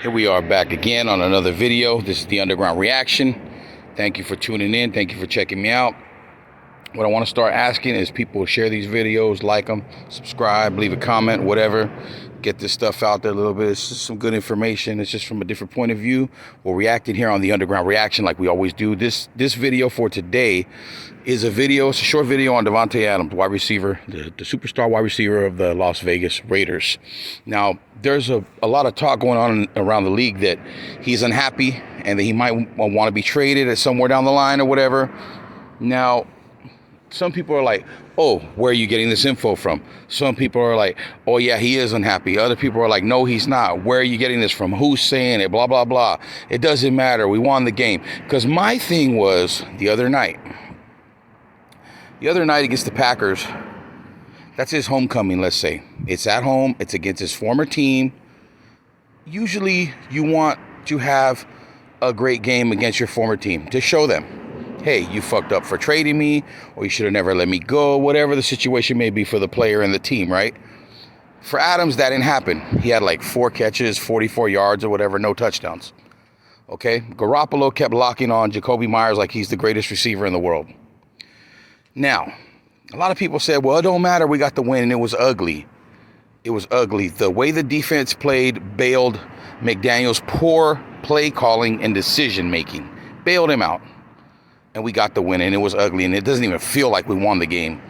Here we are back again on another video. This is the Underground Reaction. Thank you for tuning in. Thank you for checking me out. What I want to start asking is people share these videos, like them, subscribe, leave a comment, whatever. Get this stuff out there a little bit. It's just some good information. It's just from a different point of view. We're reacting here on the Underground Reaction like we always do. This video for today is it's a short video on Davante Adams, wide receiver, the superstar wide receiver of the Las Vegas Raiders. Now, there's a lot of talk going on around the league that he's unhappy and that he might want to be traded at somewhere down the line or whatever. Now, some people are like, oh, where are you getting this info from? Some people are like, oh, yeah, he is unhappy. Other people are like, no, he's not. Where are you getting this from? Who's saying it? Blah, blah, blah. It doesn't matter. We won the game. Because my thing was the other night against the Packers, that's his homecoming, let's say. It's at home. It's against his former team. Usually you want to have a great game against your former team to show them, hey, you fucked up for trading me, or you should have never let me go, whatever the situation may be for the player and the team, right? For Adams, that didn't happen. He had like 4 catches, 44 yards or whatever, no touchdowns. Okay? Garoppolo kept locking on Jacoby Myers like he's the greatest receiver in the world. Now, a lot of people said, well, it don't matter, we got the win, and it was ugly. It was ugly. The way the defense played bailed McDaniel's poor play calling and decision making. Bailed him out. And we got the win, and it was ugly, and it doesn't even feel like we won the game.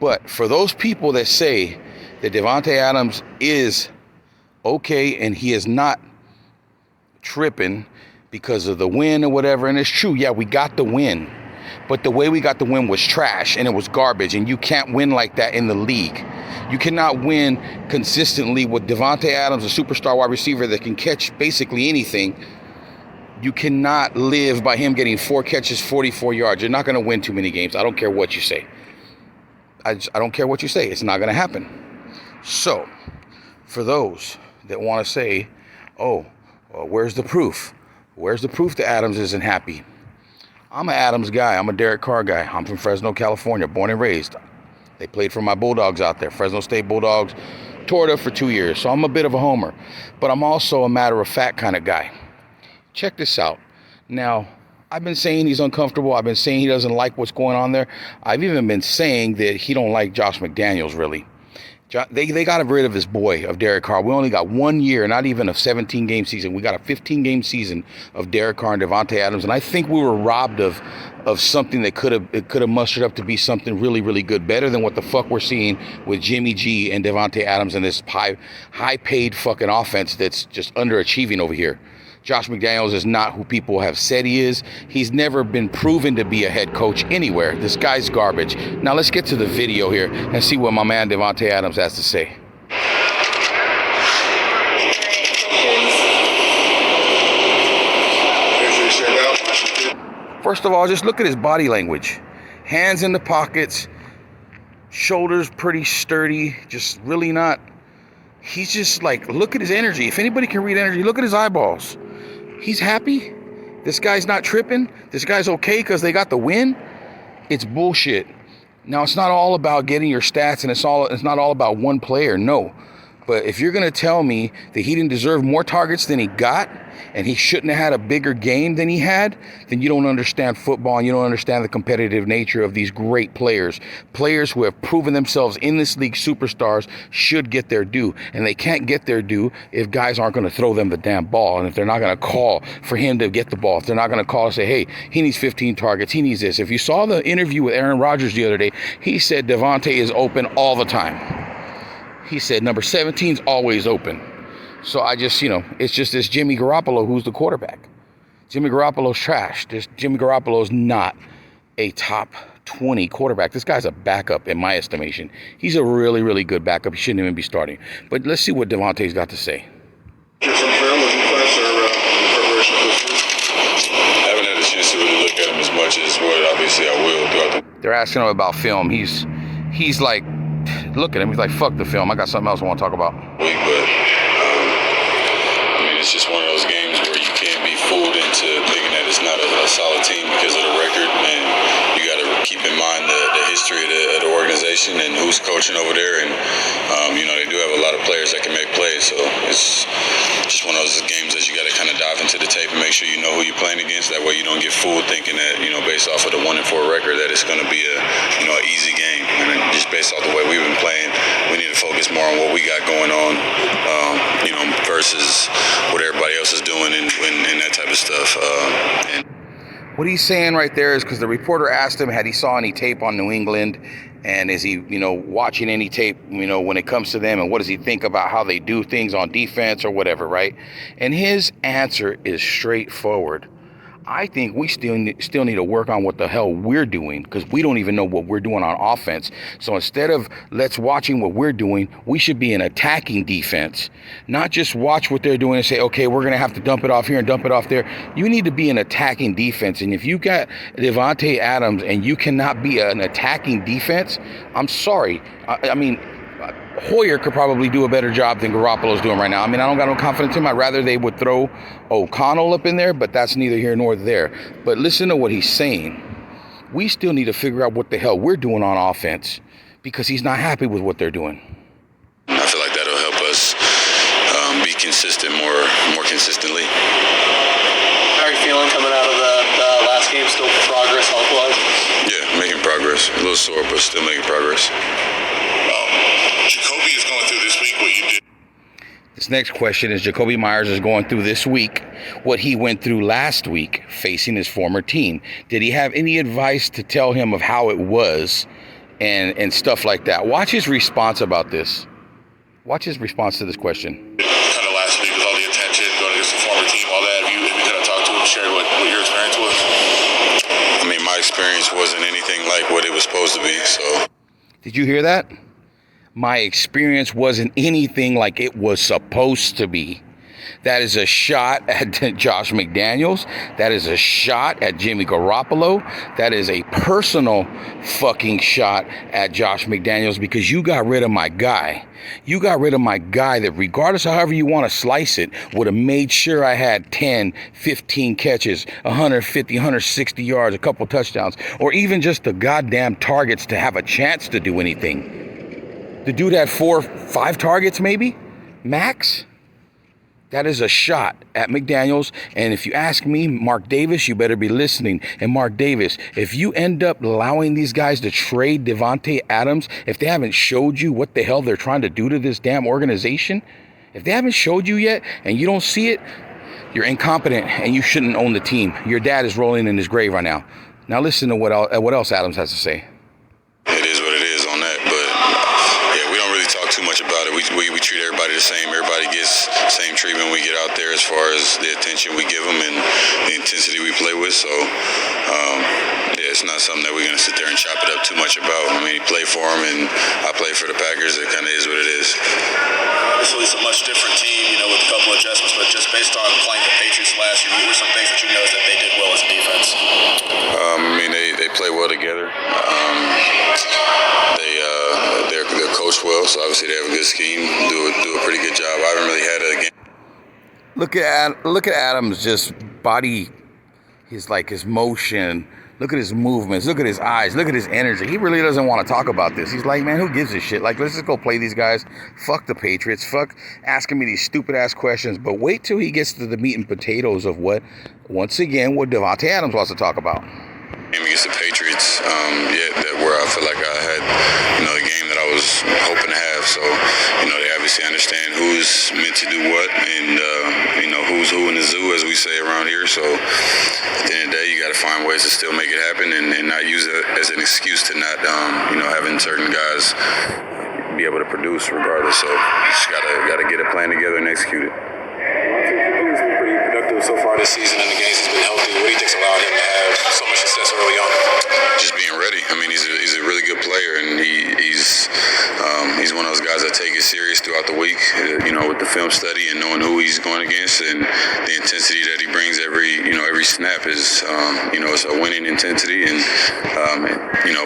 But for those people that say that Davante Adams is okay and he is not tripping because of the win or whatever, and it's true, yeah, we got the win. But the way we got the win was trash, and it was garbage, and you can't win like that in the league. You cannot win consistently with Davante Adams, a superstar wide receiver that can catch basically anything. You cannot live by him getting 4 catches, 44 yards. You're not going to win too many games. I don't care what you say. I don't care what you say. It's not going to happen. So, for those that want to say, oh, where's the proof? Where's the proof that Adams isn't happy? I'm an Adams guy. I'm a Derek Carr guy. I'm from Fresno, California, born and raised. They played for my Bulldogs out there, Fresno State Bulldogs. Toured up for 2 years, so I'm a bit of a homer. But I'm also a matter-of-fact kind of guy. Check this out. Now, I've been saying he's uncomfortable. I've been saying he doesn't like what's going on there. I've even been saying that he don't like Josh McDaniels, really. They got rid of his boy, of Derek Carr. We only got 1 year, not even a 17-game season. We got a 15-game season of Derek Carr and Davante Adams, and I think we were robbed of something that could have mustered up to be something really, really good, better than what the fuck we're seeing with Jimmy G and Davante Adams and this high-paid fucking offense that's just underachieving over here. Josh McDaniels is not who people have said he is. He's never been proven to be a head coach anywhere. This guy's garbage. Now let's get to the video here and see what my man Davante Adams has to say. First of all, just look at his body language. Hands in the pockets, shoulders pretty sturdy, just really not. He's just like, look at his energy. If anybody can read energy, look at his eyeballs. He's happy. This guy's not tripping. This guy's okay because they got the win. It's bullshit. Now, it's not all about getting your stats, and it's not all about one player. No. But if you're going to tell me that he didn't deserve more targets than he got, and he shouldn't have had a bigger game than he had, then you don't understand football, and you don't understand the competitive nature of these great players. Players who have proven themselves in this league, superstars, should get their due. And they can't get their due if guys aren't going to throw them the damn ball, and if they're not going to call for him to get the ball, if they're not going to call and say, hey, he needs 15 targets, he needs this. If you saw the interview with Aaron Rodgers the other day, he said Davante is open all the time. He said number 17 is always open. So I just, it's just this Jimmy Garoppolo who's the quarterback. Jimmy Garoppolo's trash. Jimmy Garoppolo's not a top 20 quarterback. This guy's a backup in my estimation. He's a really, really good backup. He shouldn't even be starting. But let's see what Davante's got to say. I haven't had a chance to really look at him as much as what obviously I will throughout the... They're asking him about film. He's like, look at him. He's like, fuck the film. I got something else I want to talk about. Week, but I mean, it's just one of those games where you can't be fooled into thinking that it's not a solid team because of the record, and you got to keep in mind the history of the organization and who's coaching over there, and they do have a lot of players that can make plays, so it's just one of those games that you got to kind of dive into the tape and make sure you know who you're playing against. That way you don't get fooled thinking that, based off of the 1-4 record, that it's going to be an easy game. And just based off the way we've been playing, we need to focus more on what we got going on, versus what everybody else is doing and that type of stuff. What he's saying right there is because the reporter asked him had he saw any tape on New England, and is he, watching any tape, when it comes to them, and what does he think about how they do things on defense or whatever, right? And his answer is straightforward. I think we still need to work on what the hell we're doing, because we don't even know what we're doing on offense. So instead of let's watching what we're doing, we should be an attacking defense, not just watch what they're doing and say, okay, we're going to have to dump it off here and dump it off there. You need to be an attacking defense. And if you got Davante Adams and you cannot be an attacking defense, I'm sorry. I mean, Hoyer could probably do a better job than Garoppolo's doing right now. I mean, I don't got no confidence in him. I'd rather they would throw O'Connell up in there, but that's neither here nor there. But listen to what he's saying. We still need to figure out what the hell we're doing on offense, because he's not happy with what they're doing. I feel like that'll help us be consistent more consistently. How are you feeling coming out of the last game? Still progress health-wise? Yeah, making progress. A little sore, but still making progress. Jacoby is going through this week what you did. This next question is Jacoby Myers is going through this week what he went through last week facing his former team. Did he have any advice to tell him of how it was and stuff like that? Watch his response about this. Watch his response to this question. Kind of last week with all the attention going against the former team, all that. Have you kind of talked to him, shared what your experience was? I mean, my experience wasn't anything like what it was supposed to be, so. Did you hear that? My experience wasn't anything like it was supposed to be. That is a shot at Josh McDaniels. That is a shot at Jimmy Garoppolo. That is a personal fucking shot at Josh McDaniels, because you got rid of my guy. You got rid of my guy that, regardless of however you want to slice it, would have made sure I had 10, 15 catches, 150, 160 yards, a couple touchdowns, or even just the goddamn targets to have a chance to do anything. The dude had 4, 5 targets maybe, max. That is a shot at McDaniels. And if you ask me, Mark Davis, you better be listening. And Mark Davis, if you end up allowing these guys to trade Davante Adams, if they haven't showed you what the hell they're trying to do to this damn organization, if they haven't showed you yet and you don't see it, you're incompetent and you shouldn't own the team. Your dad is rolling in his grave right now. Now listen to what else Adams has to say. It is what it is on that, but yeah, we don't really talk too much about it. We treat everybody the same. Everybody gets the same treatment when we get out there as far as the attention we give them and the intensity we play with. So, yeah, it's not something that we're going to sit there and chop it up too much about. I mean, he played for him and I play for the Packers. It kind of is what it is. Obviously, it's a much different team, with a couple adjustments, but just based on playing the Patriots last year, what were some things that you noticed that they did well as a defense? I mean, they play well together. They're coached well, so obviously they have a good scheme, do a pretty good job. I haven't really had a game. Look at Adams' just body, his motion. Look at his movements. Look at his eyes. Look at his energy. He really doesn't want to talk about this. He's like, man, who gives a shit? Like, let's just go play these guys. Fuck the Patriots. Fuck asking me these stupid ass questions. But wait till he gets to the meat and potatoes of what Davante Adams wants to talk about. Game against the Patriots, where I feel like I had, the game that I was hoping to have. So, they obviously understand who's meant to do what, and who's who in the zoo, as we say around here. So, at the end of the day, you got to find ways to still make it happen, and not use it as an excuse to not, having certain guys be able to produce regardless. So, you just gotta get a plan together and execute it. He's been pretty productive so far this season, and the games he's been healthy. What do you think's allowed him to have so much success early on? Just being ready. I mean, he's a really good player, and he's one of those guys that take it serious throughout the week. With the film study and knowing who he's going against, and the intensity that he brings every snap is it's a winning intensity and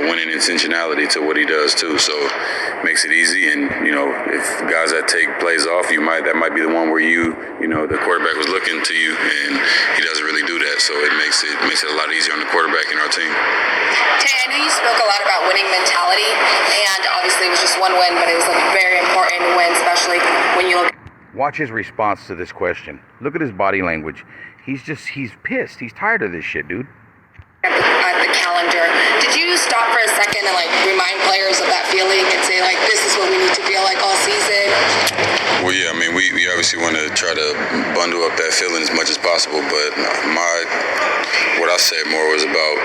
winning intentionality to what he does too. So it makes it easy, and if guys that take plays off, that might be the one where the quarterback was looking to you, and he doesn't really do that. So it makes it a lot easier on the quarterback in our team. Tay, I know you spoke a lot about winning mentality, and obviously it was just one win, but it was a very important win, especially when you look. Watch his response to this question. Look at his body language. He's pissed. He's tired of this shit, dude. At the calendar, did you stop for a second and remind players of that feeling and say this is what we need to feel like all season? Well, yeah, I mean, we obviously want to try to bundle up that feeling as much as possible, but what I said more was about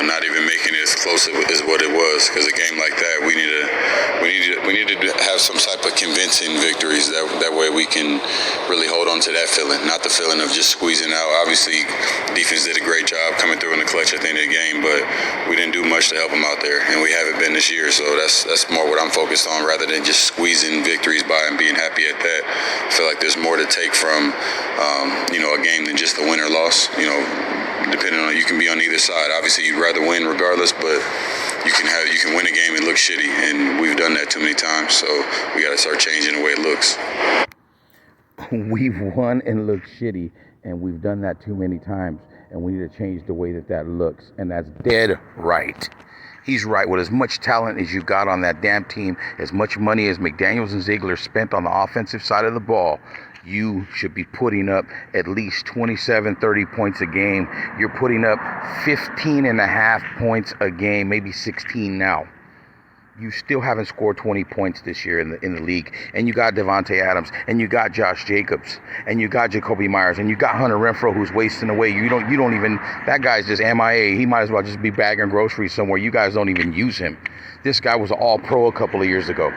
not even making it as close as what it was, because a game like that we need to have some type of convincing victories. That way we can really hold on to that feeling, not the feeling of just squeezing out. Obviously, defense did a great job coming through in the clutch at the end of the game, but we didn't do much to help them out there, and we haven't been this year. So that's more what I'm focused on, rather than just squeezing victories by and being happy at that. I feel like there's more to take from a game than just the win or loss. Depending on, you can be on either side. Obviously, you'd rather win regardless, but you can win a game and look shitty, and we've done that too many times. So we got to start changing the way it looks. We've won and looked shitty, and we've done that too many times, and we need to change the way that looks, and that's dead right. He's right. With as much talent as you got on that damn team, as much money as McDaniels and Ziegler spent on the offensive side of the ball, you should be putting up at least 27, 30 points a game. You're putting up 15 and a half points a game, maybe 16 now. You still haven't scored 20 points this year in the league. And you got Devontae Adams, and you got Josh Jacobs, and you got Jacoby Myers, and you got Hunter Renfrow, who's wasting away. You don't even, that guy's just MIA. He might as well just be bagging groceries somewhere. You guys don't even use him. This guy was all pro a couple of years ago.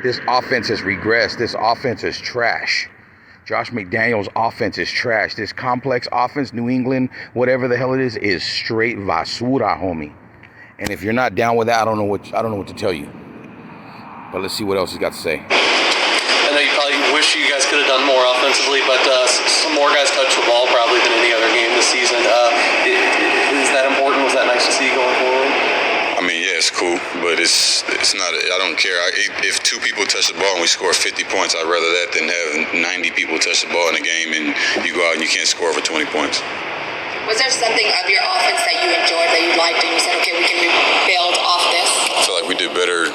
This offense has regressed. This offense is trash. Josh McDaniels' offense is trash. This complex offense, New England, whatever the hell it is straight basura, homie. And if you're not down with that, I don't know what to tell you. But let's see what else he's got to say. I know you probably wish you guys could have done more offensively, but some more guys touched the ball probably than any other game this season. Is that important? Was that nice to see going forward? I mean, yeah, it's cool, but it's not. I don't care. If 2 people touch the ball and we score 50 points, I'd rather that than have 90 people touch the ball in a game and you go out and you can't score over 20 points. Was there something of your offense that you enjoyed, that you liked, and you said, okay, we can build off this? I feel like we did better